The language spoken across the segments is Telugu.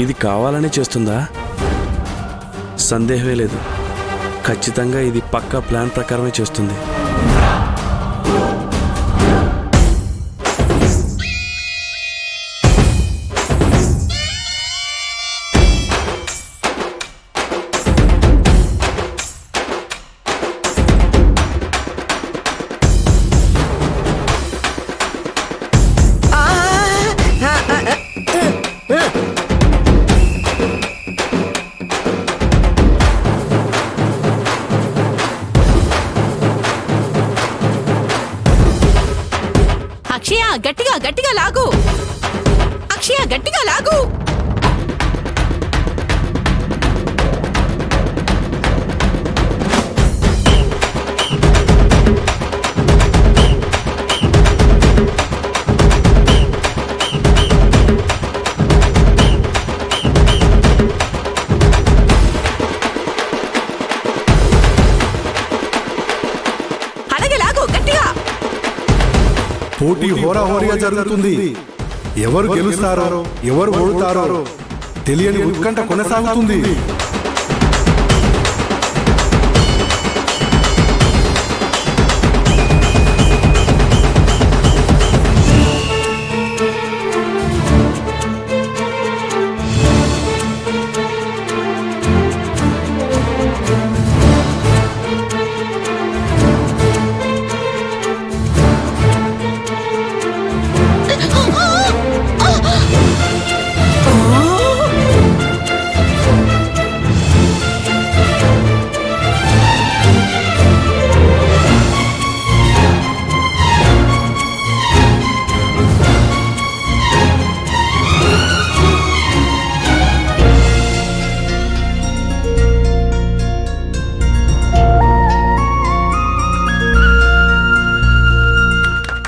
ఇది కావాలనే చేస్తుందా? సందేహమే లేదు. ఖచ్చితంగా ఇది పక్కా ప్లాన్ ప్రకారమే చేస్తుంది. అక్షయ గట్టిగా గట్టిగా లాగు. అక్షయ గట్టిగా లాగు. అలాగే లాగు గట్టిగా. పోటీ హోరాహోరీగా జరుగుతుంది. ఎవరు గెలుస్తారో ఎవరు ఓడుతారో తెలియని ఉత్కంఠ కొనసాగుతుంది.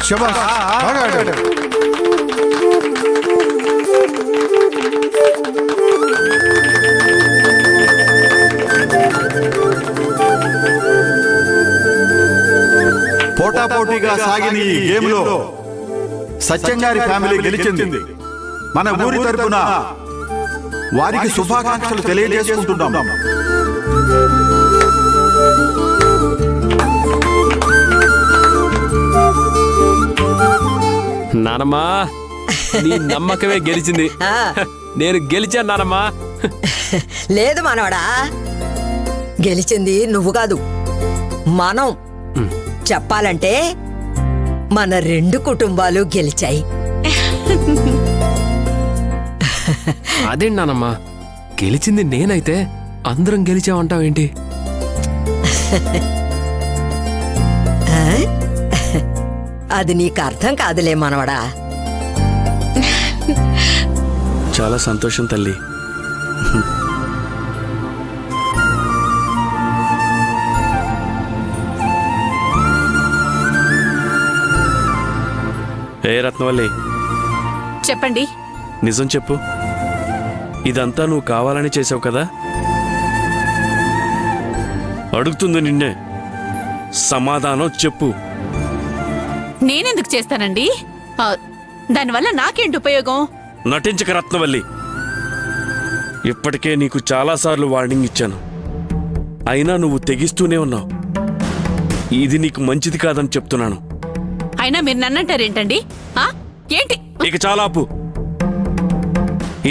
శభాష్, బాగా ఆడాడు. పోటాపోటీగా సాగిన ఈ గేమ్ లో సత్యం గారి ఫ్యామిలీ గెలిచింది. మన ఊరి తరపున వారికి శుభాకాంక్షలు తెలియజేసుకుంటున్నాం. నానమ్మా, నీ నమ్మకమే గెలిచింది. నేను గెలిచాను నానమ్మా. లేదు మనవడా, గెలిచింది నువ్వు కాదు, మనం. చెప్పాలంటే మన రెండు కుటుంబాలు గెలిచాయి. అదేంటి నానమ్మా, గెలిచింది నేనైతే అందరం గెలిచామంటావేంటి? అది నీకు అర్థం కాదులే మనవడా. చాలా సంతోషం తల్లి. ఏ రత్నవల్లి, చెప్పండి. నిజం చెప్పు. ఇదంతా నువ్వు కావాలని చేసావు కదా? అడుగుతుంది నిన్నే, సమాధానం చెప్పు. నేనెందుకు చేస్తానండి? దానివల్ల నాకేంటి ఉపయోగం? నటించక రత్నవల్లి. ఇప్పటికే నీకు చాలాసార్లు వార్నింగ్ ఇచ్చాను, అయినా నువ్వు తెగిస్తూనే ఉన్నావు. ఇది నీకు మంచిది కాదని చెప్తున్నాను. అయినా మీరు నన్నంటారేంటండి? ఏంటి? ఇక చాలా ఆపు.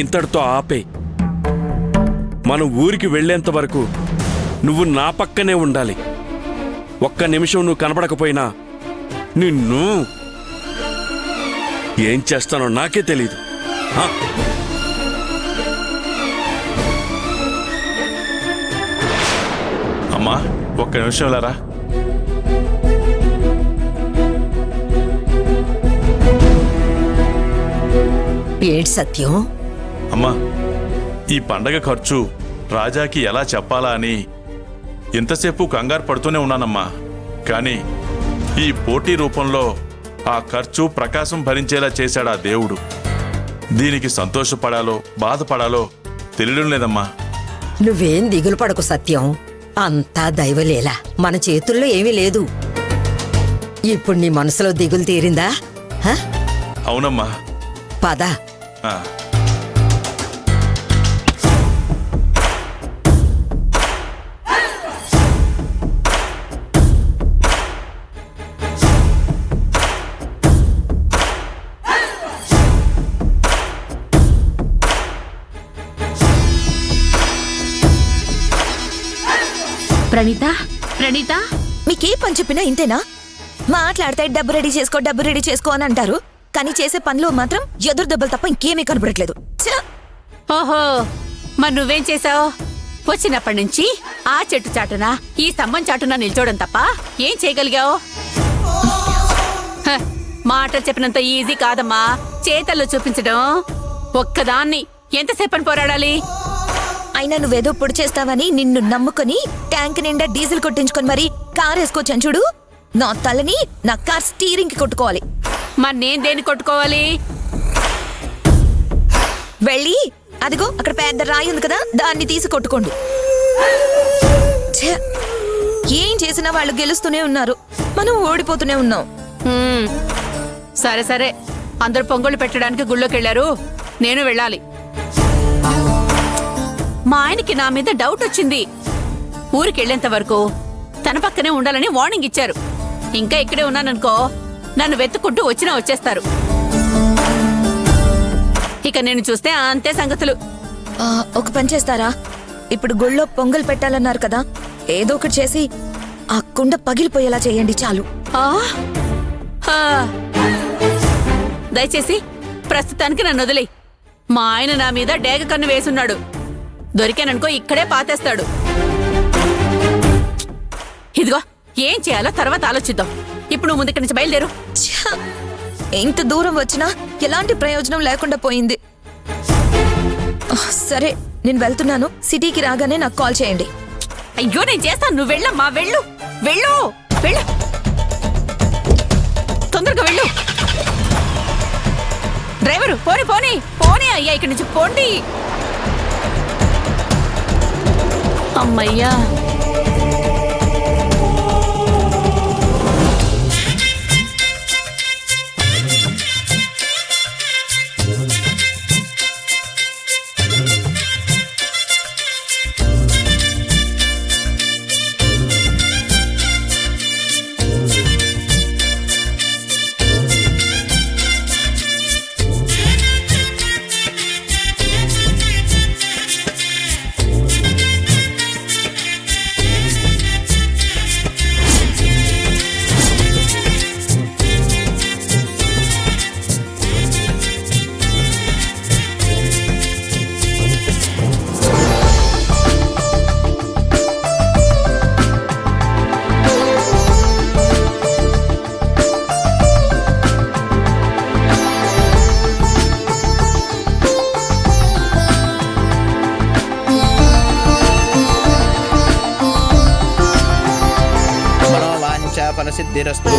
ఇంతటితో ఆపే. మనం ఊరికి వెళ్లేంత వరకు నువ్వు నా పక్కనే ఉండాలి. ఒక్క నిమిషం నువ్వు కనపడకపోయినా నిన్ను ఏం చేస్తానో నాకే తెలీదు. అమ్మా, ఒక్క నిమిషం లారా. ఏంటి సత్యం? అమ్మా, ఈ పండగ ఖర్చు రాజాకి ఎలా చెప్పాలా అని ఇంతసేపు కంగారు పడుతూనే ఉన్నానమ్మా. కానీ ఈ పోటీ రూపంలో ఆ ఖర్చు ప్రకాశం భరించేలా చేశాడా దేవుడు. దీనికి సంతోషపడాలో బాధపడాలో తెలియడం లేదమ్మా. నువ్వేం దిగులు పడకు సత్యం, అంతా దైవలేలా. మన చేతుల్లో ఏమీ లేదు. ఇప్పుడు నీ మనసులో దిగులు తీరిందా? అవునమ్మా. పద. ప్రణీత ప్రణీత మీకే పని చెప్పినా ఇంతేనా? మాట్లాడితే డబ్బు రెడీ చేసుకో అని అంటారు, కానీ చేసే పనిలో మాత్రం ఎదురు దెబ్బలు తప్ప ఇంకేమీ కనబడట్లేదు. ఛ! ఓహో మరి నువ్వేం చేసావు? వచ్చినప్పటి నుంచి ఆ చెట్టు చాటున ఈ స్తంభం చాటున నిల్చోవడం తప్ప ఏం చేయగలిగావు? హ, మాటలు చెప్పినంత ఈజీ కాదమ్మా చేతల్లో చూపించడం. ఒక్కదాన్ని ఎంతసేపని పోరాడాలి? అయినా నువ్వేదో పొడి చేస్తావని నిన్ను నమ్ముకొని ట్యాంక్ నిండా డీజిల్ కొట్టించుకొని మరి కార్ వేసుకోవచ్చాను చూడు. నా తలని నా కార్ స్టీరింగ్ కి కొట్టుకోవాలి. మరి నేను దేన్ని కొట్టుకోవాలి? వెళ్ళి అదిగో అక్కడ పెద్ద రాయి ఉంది కదా, దాన్ని తీసి కొట్టుకోండి. ఛ! ఏం చేసినా వాళ్ళు గెలుస్తూనే ఉన్నారు, మనం ఓడిపోతూనే ఉన్నాం. హ్మ్, సరే సరే, అందరూ పొంగళ్ళు పెట్టడానికి గుళ్ళోకి వెళ్ళారు, నేను వెళ్ళాలి. మా ఆయనకి నా మీద డౌట్ వచ్చింది. ఊరికి వెళ్ళేంత వరకు తన పక్కనే ఉండాలని వార్నింగ్ ఇచ్చారు. ఇంకా ఇక్కడే ఉన్నాననుకో నన్ను వెతుక్కుంటూ వచ్చినా వచ్చేస్తారు. ఇక నేను చూస్తే అంతే సంగతులు. ఒక పని చేస్తారా? ఇప్పుడు గుళ్ళో పొంగల్ పెట్టాలన్నారు కదా, ఏదో ఒకటి చేసి ఆ కుండ పగిలిపోయేలా చేయండి చాలు. ఆ, ఆ. దయచేసి ప్రస్తుతానికి నన్ను వదిలేయ్. మా ఆయన నా మీద డేగ కన్ను వేసున్నాడు. దొరికాననుకో ఇక్కడే పాతేస్తాడు. ఇదిగో ఏం చేయాలో తర్వాత ఆలోచిద్దాం. ఇప్పుడు నువ్వు ముందుకి నుంచి బయలుదేరు. ఛ! ఎంత దూరం వచ్చినా ఎలాంటి ప్రయోజనం లేకుండా పోయింది. సరే నేను వెళ్తున్నాను, సిటీకి రాగానే నాకు కాల్ చేయండి. అయ్యో నేను చేస్తాను, నువ్వు వెళ్ళమ్మా, వెళ్ళు వెళ్ళు వెళ్ళు, తొందరగా వెళ్ళు. డ్రైవరు పోనీ పోనీ పోనీ అయ్యా, ఇక్కడి నుంచి పోండి. అమ్మయ్యా, ఫలసిద్ధిరస్తు.